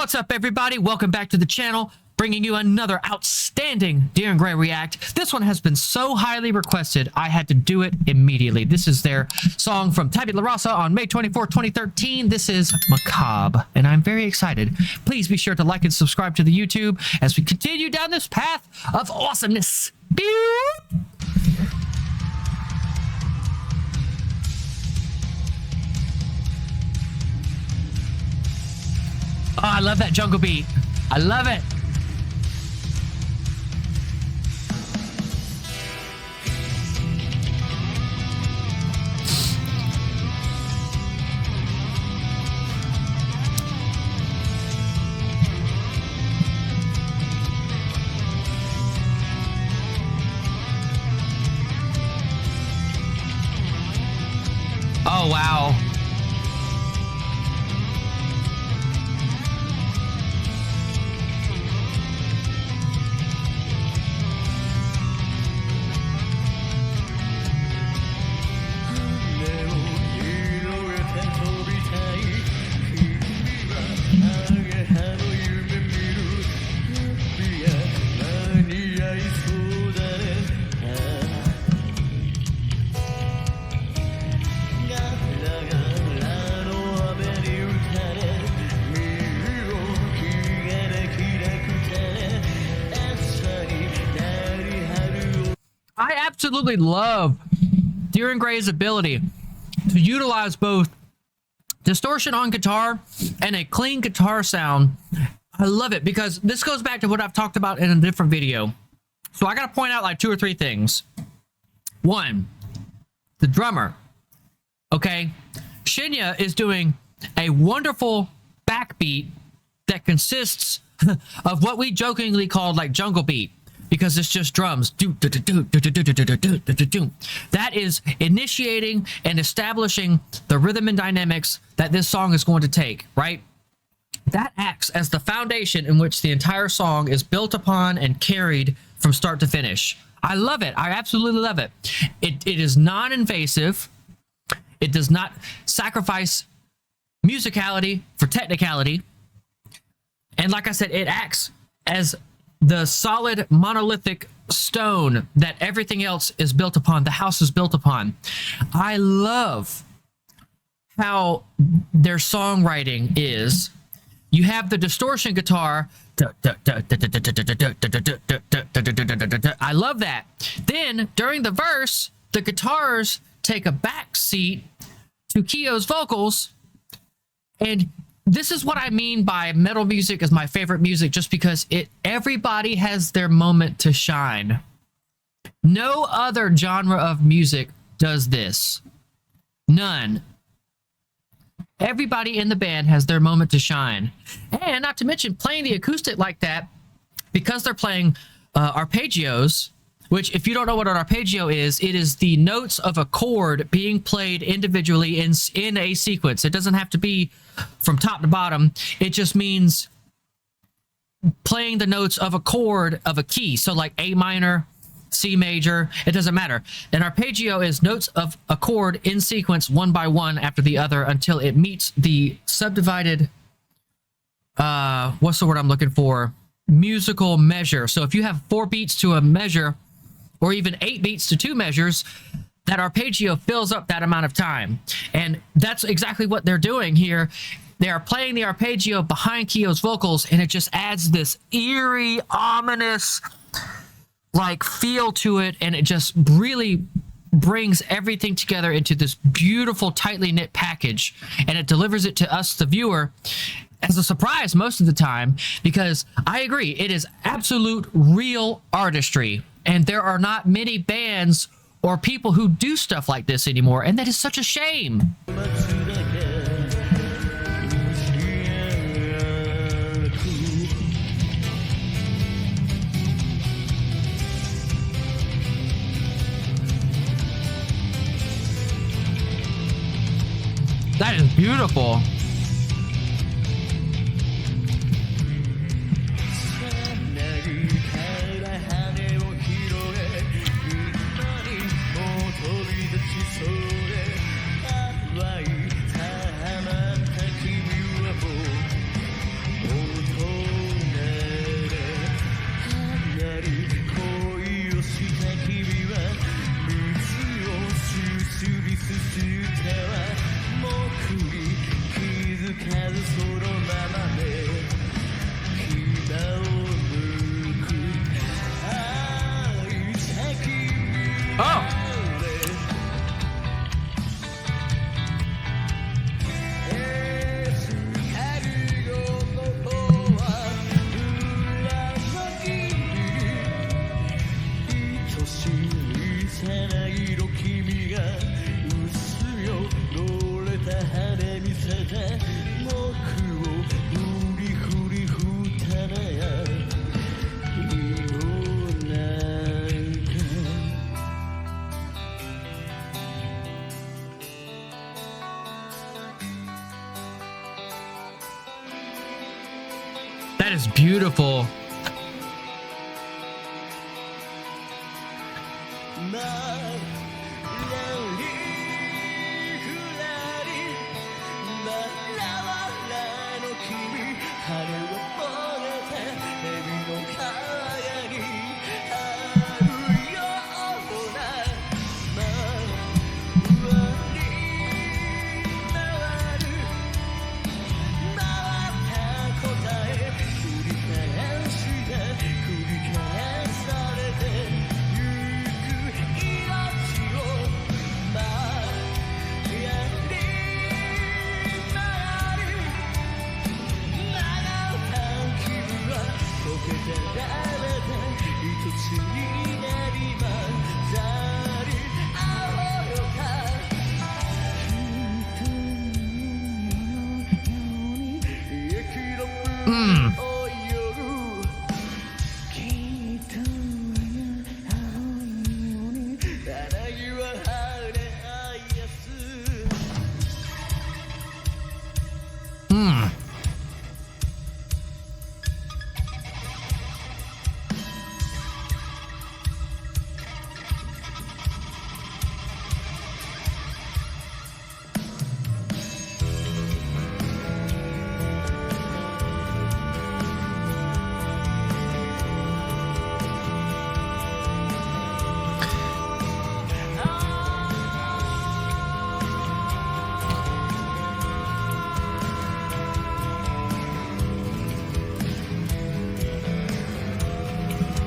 What's up, everybody? Welcome back to the channel, bringing you another outstanding DIR EN GREY react. This one has been so highly requested, I had to do it immediately. This is their song from Tabula Rasa on May 24, 2013. This is Macabre, and I'm very excited. Please be sure to like and subscribe to the YouTube as we continue down this path of awesomeness. Oh, I love that jungle beat. I love it. Oh, wow. I absolutely love DIR EN GREY's ability to utilize both distortion on guitar and a clean guitar sound. I love it because this goes back to what I've talked about in a different video. So I got to point out like 2 or 3 things. One, the drummer. Okay, Shinya is doing a wonderful backbeat that consists of what we jokingly called like jungle beat, because it's just drums. That is initiating and establishing the rhythm and dynamics that this song is going to take, right? That acts as the foundation in which the entire song is built upon and carried from start to finish. I love it. I absolutely love it. It is non-invasive. It does not sacrifice musicality for technicality. And like I said, it acts as the solid monolithic stone that everything else is built upon, the house is built upon. I love how their songwriting is. You have the distortion guitar. I love that. Then during the verse, the guitars take a back seat to Kyo's vocals, and this is what I mean by metal music is my favorite music, just because everybody has their moment to shine. No other genre of music does this. None. Everybody in the band has their moment to shine. And not to mention playing the acoustic like that, because they're playing arpeggios, which if you don't know what an arpeggio is, it is the notes of a chord being played individually in a sequence. It doesn't have to be from top to bottom. It just means playing the notes of a chord of a key. So like A minor, C major, it doesn't matter. An arpeggio is notes of a chord in sequence one by one after the other until it meets the subdivided, what's the word I'm looking for? Musical measure. So if you have 4 beats to a measure, or even 8 beats to 2 measures, that arpeggio fills up that amount of time. And that's exactly what they're doing here. They are playing the arpeggio behind Kyo's vocals, and it just adds this eerie, ominous, like, feel to it, and it just really brings everything together into this beautiful, tightly knit package, and it delivers it to us, the viewer, as a surprise most of the time, because I agree, it is absolute real artistry. And there are not many bands or people who do stuff like this anymore, and that is such a shame. That is beautiful. That is beautiful.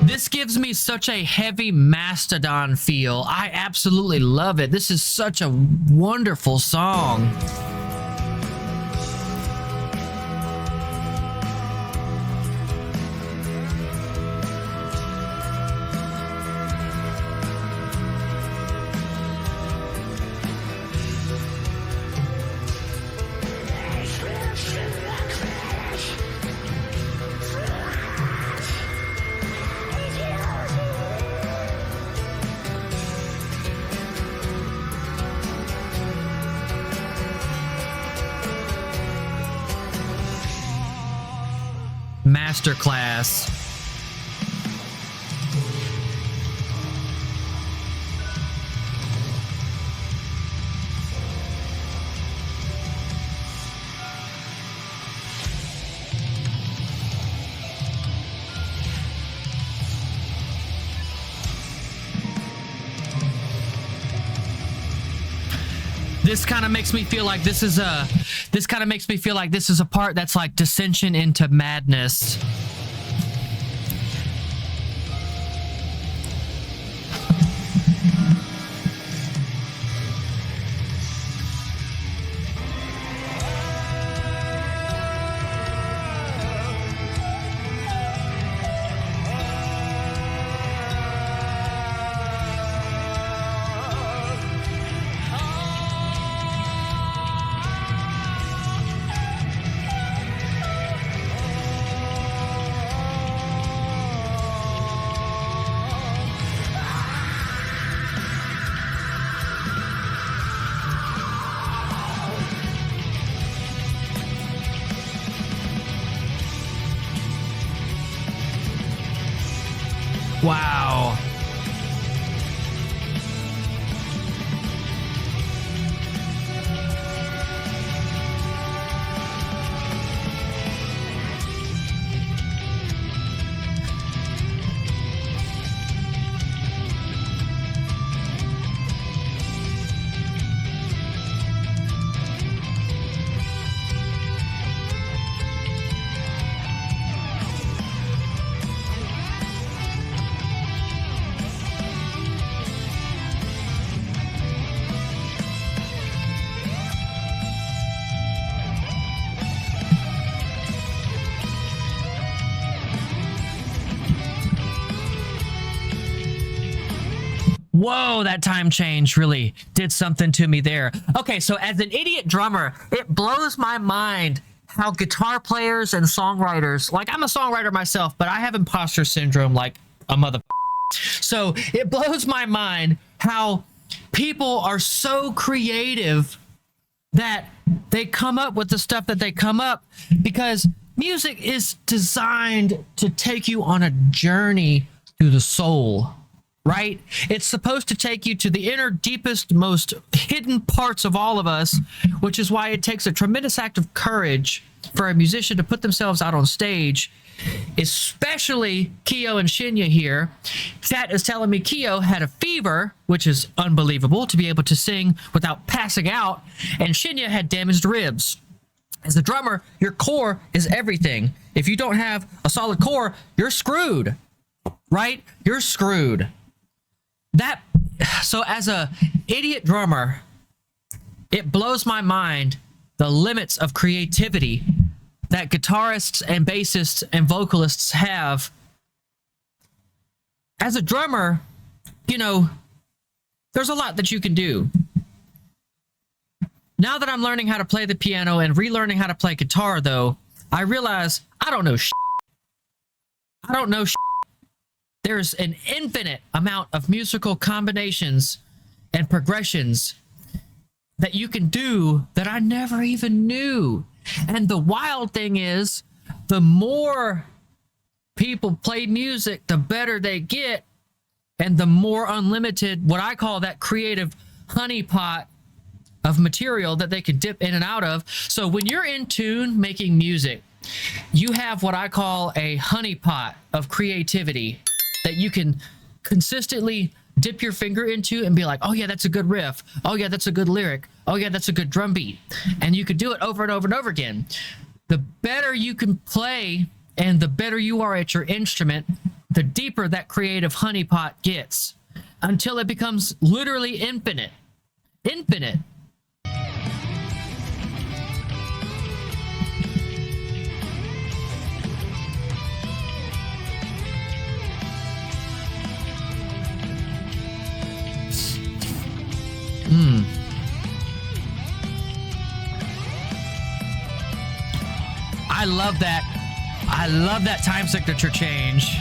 This gives me such a heavy Mastodon feel. I absolutely love it. This is such a wonderful song. Masterclass. This kind of makes me feel like this is a part that's like Descension into Madness. Wow. Whoa, that time change really did something to me there. Okay, so as an idiot drummer, it blows my mind how guitar players and songwriters, like I'm a songwriter myself, but I have imposter syndrome like a mother. So it blows my mind how people are so creative that they come up with the stuff that they come up, because Music is designed to take you on a journey through the soul, right? It's supposed to take you to the inner, deepest, most hidden parts of all of us, which is why it takes a tremendous act of courage for a musician to put themselves out on stage, especially Kyo and Shinya here. Chat is telling me Kyo had a fever, which is unbelievable to be able to sing without passing out, and Shinya had damaged ribs. As a drummer, your core is everything. If you don't have a solid core, you're screwed, right? You're screwed. So as a idiot drummer, it blows my mind the limits of creativity that guitarists and bassists and vocalists have. As a drummer, you know, there's a lot that you can do. Now that I'm learning how to play the piano and relearning how to play guitar, though, I realize I don't know shit. I don't know shit. There's an infinite amount of musical combinations and progressions that you can do that I never even knew. And the wild thing is, the more people play music, the better they get, and the more unlimited, what I call that creative honeypot of material that they can dip in and out of. So when you're in tune making music, you have what I call a honeypot of creativity that you can consistently dip your finger into and be like, oh yeah, that's a good riff. Oh yeah, that's a good lyric. Oh yeah, that's a good drum beat. And you can do it over and over and over again. The better you can play and the better you are at your instrument, the deeper that creative honeypot gets until it becomes literally infinite. Infinite. I love that. I love that time signature change.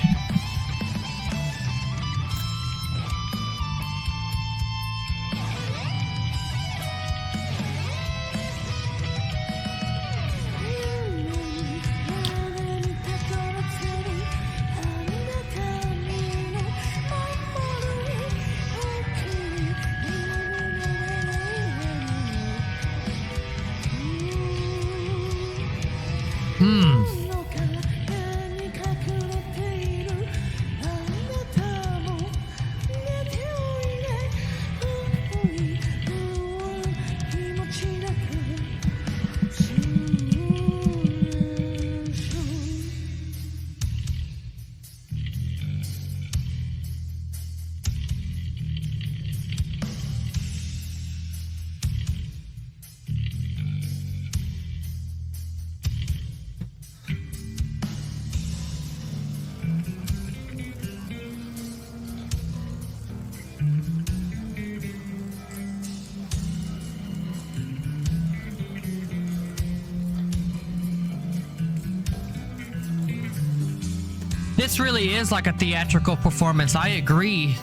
This really is like a theatrical performance. I agree.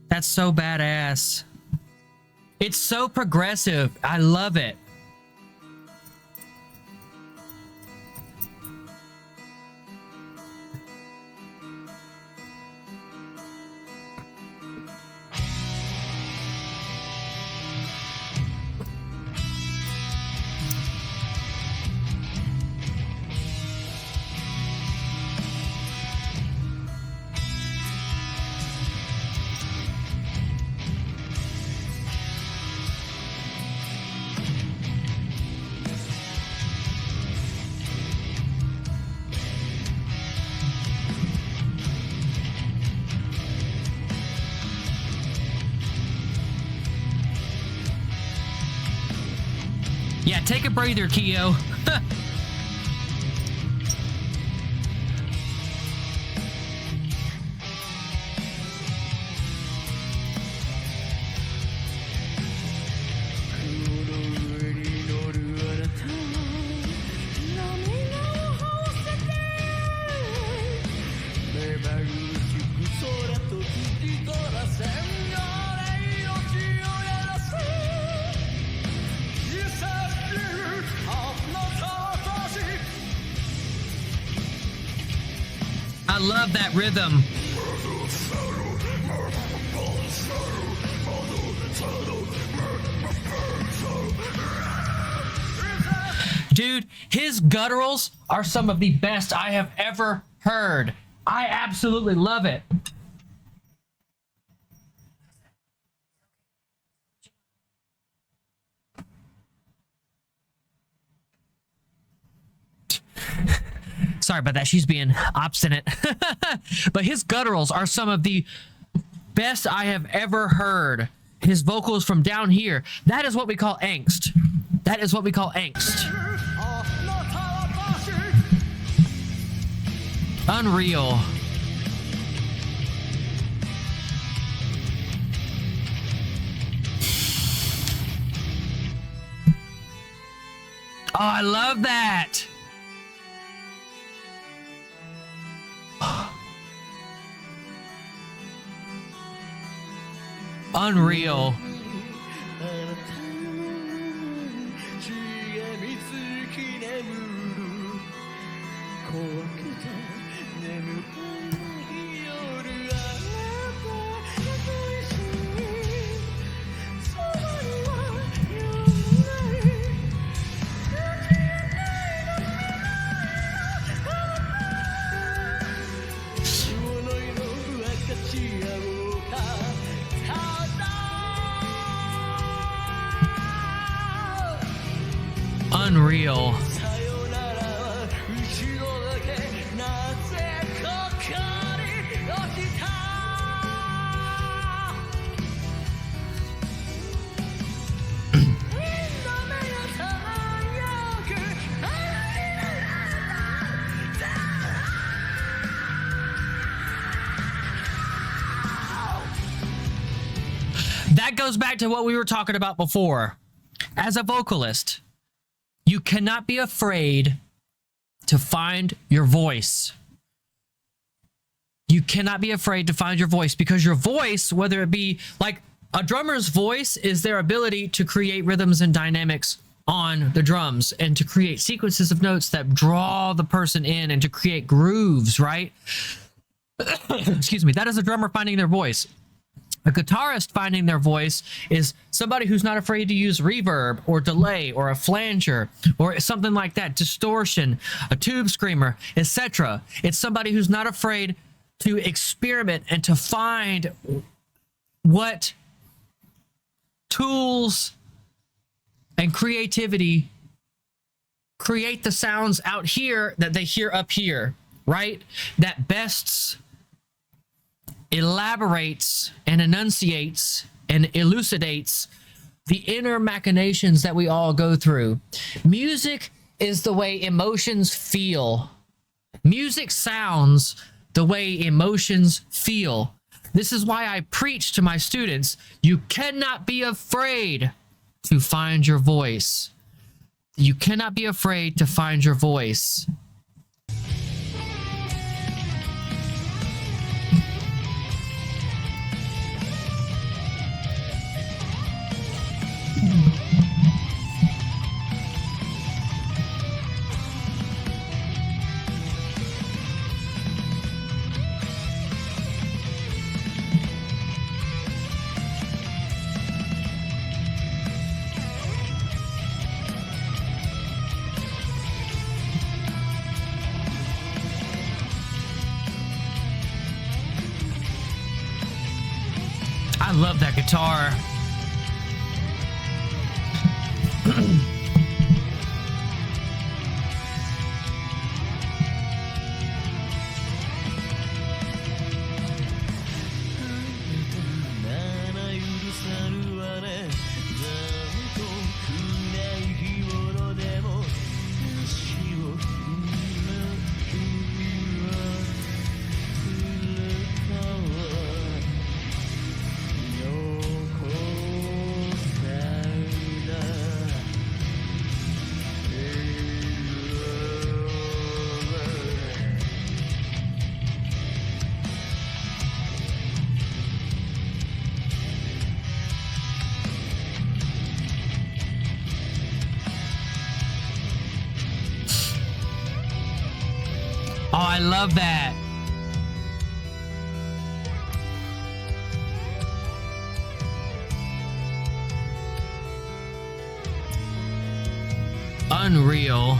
That's so badass. It's so progressive. I love it. Yeah, take a breather, Keo. I love that rhythm. Dude, his gutturals are some of the best I have ever heard. I absolutely love it. Sorry about that. She's being obstinate. But his gutturals are some of the best I have ever heard. His vocals from down here. That is what we call angst. That is what we call angst. Unreal. Oh, I love that. Unreal. Unreal. That goes back to what we were talking about before. As a vocalist, you cannot be afraid to find your voice. You cannot be afraid to find your voice, because your voice, whether it be like a drummer's voice, is their ability to create rhythms and dynamics on the drums and to create sequences of notes that draw the person in and to create grooves, right? Excuse me. That is a drummer finding their voice. A guitarist finding their voice is somebody who's not afraid to use reverb or delay or a flanger or something like that, distortion, a tube screamer, etc. It's somebody who's not afraid to experiment and to find what tools and creativity create the sounds out here that they hear up here, right? That best elaborates and enunciates and elucidates the inner machinations that we all go through. Music is the way emotions feel. Music sounds the way emotions feel. This is why I preach to my students, you cannot be afraid to find your voice. You cannot be afraid to find your voice. I love that guitar. Oh, I love that. Unreal.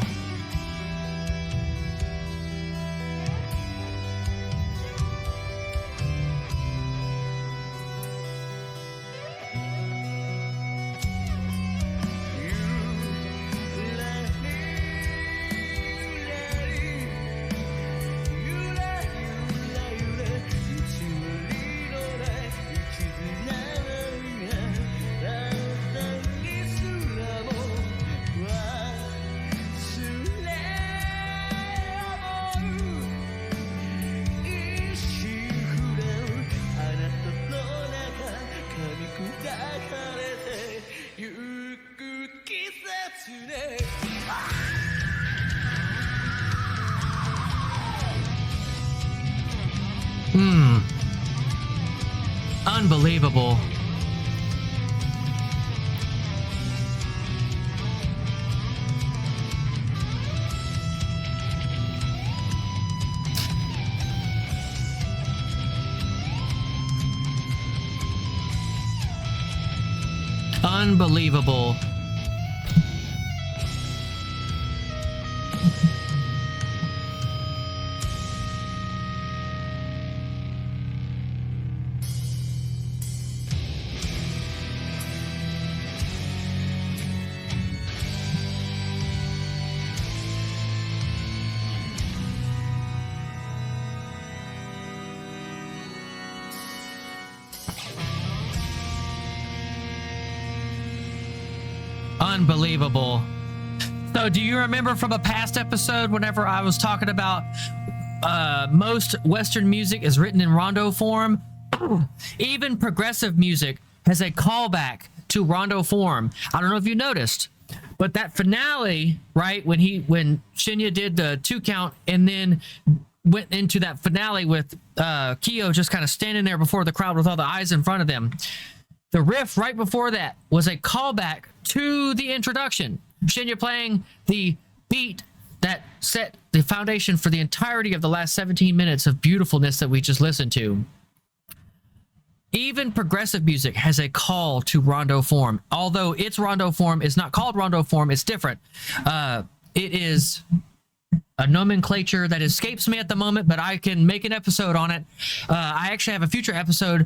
Unbelievable. Unbelievable. Unbelievable. So do you remember from a past episode whenever I was talking about most Western music is written in rondo form? Even progressive music has a callback to rondo form. I don't know if you noticed, but that finale, right, when Shinya did the 2 count and then went into that finale with Kyo just kind of standing there before the crowd with all the eyes in front of them. The riff right before that was a callback to the introduction. Shinya playing the beat that set the foundation for the entirety of the last 17 minutes of beautifulness that we just listened to. Even progressive music has a call to rondo form. Although its rondo form is not called rondo form, it's different. It is a nomenclature that escapes me at the moment, but I can make an episode on it. I actually have a future episode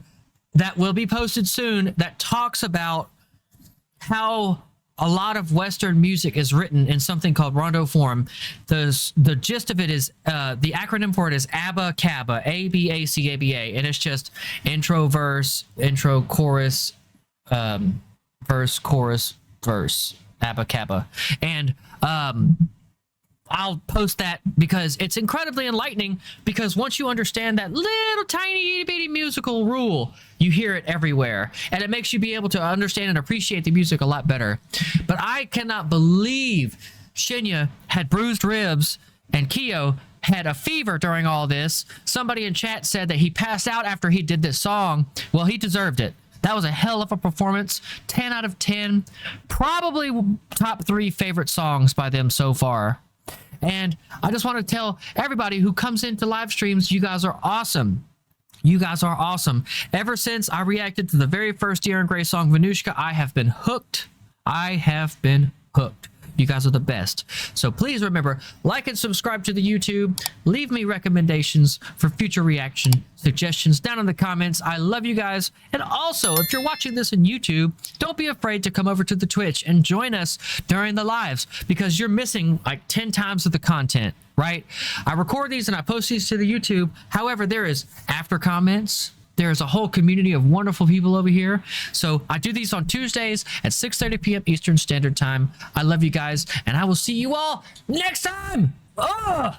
that will be posted soon that talks about how a lot of Western music is written in something called rondo form. The gist of it is, the acronym for it is ABA-CABA, A-B-A-C-A-B-A, and it's just intro, verse, intro, chorus, verse, chorus, verse, ABA-CABA. And I'll post that because it's incredibly enlightening, because once you understand that little tiny bitty musical rule, you hear it everywhere, and it makes you be able to understand and appreciate the music a lot better. But I cannot believe Shinya had bruised ribs and Kyo had a fever during all this. Somebody in chat said that he passed out after he did this song. Well, he deserved it. That was a hell of a performance. 10 out of 10. Probably top 3 favorite songs by them so far. And I just want to tell everybody who comes into live streams, you guys are awesome. You guys are awesome. Ever since I reacted to the very first DIR EN GREY song, Venushka, I have been hooked. I have been hooked. You guys are the best. So please remember, like and subscribe to the YouTube. Leave me recommendations for future reaction suggestions down in the comments. I love you guys. And also, if you're watching this on YouTube, don't be afraid to come over to the Twitch and join us during the lives, because you're missing like 10 times of the content, right? I record these and I post these to the YouTube. However, there is after comments. There's a whole community of wonderful people over here. So I do these on Tuesdays at 6:30 p.m. Eastern Standard Time. I love you guys, and I will see you all next time. Ugh!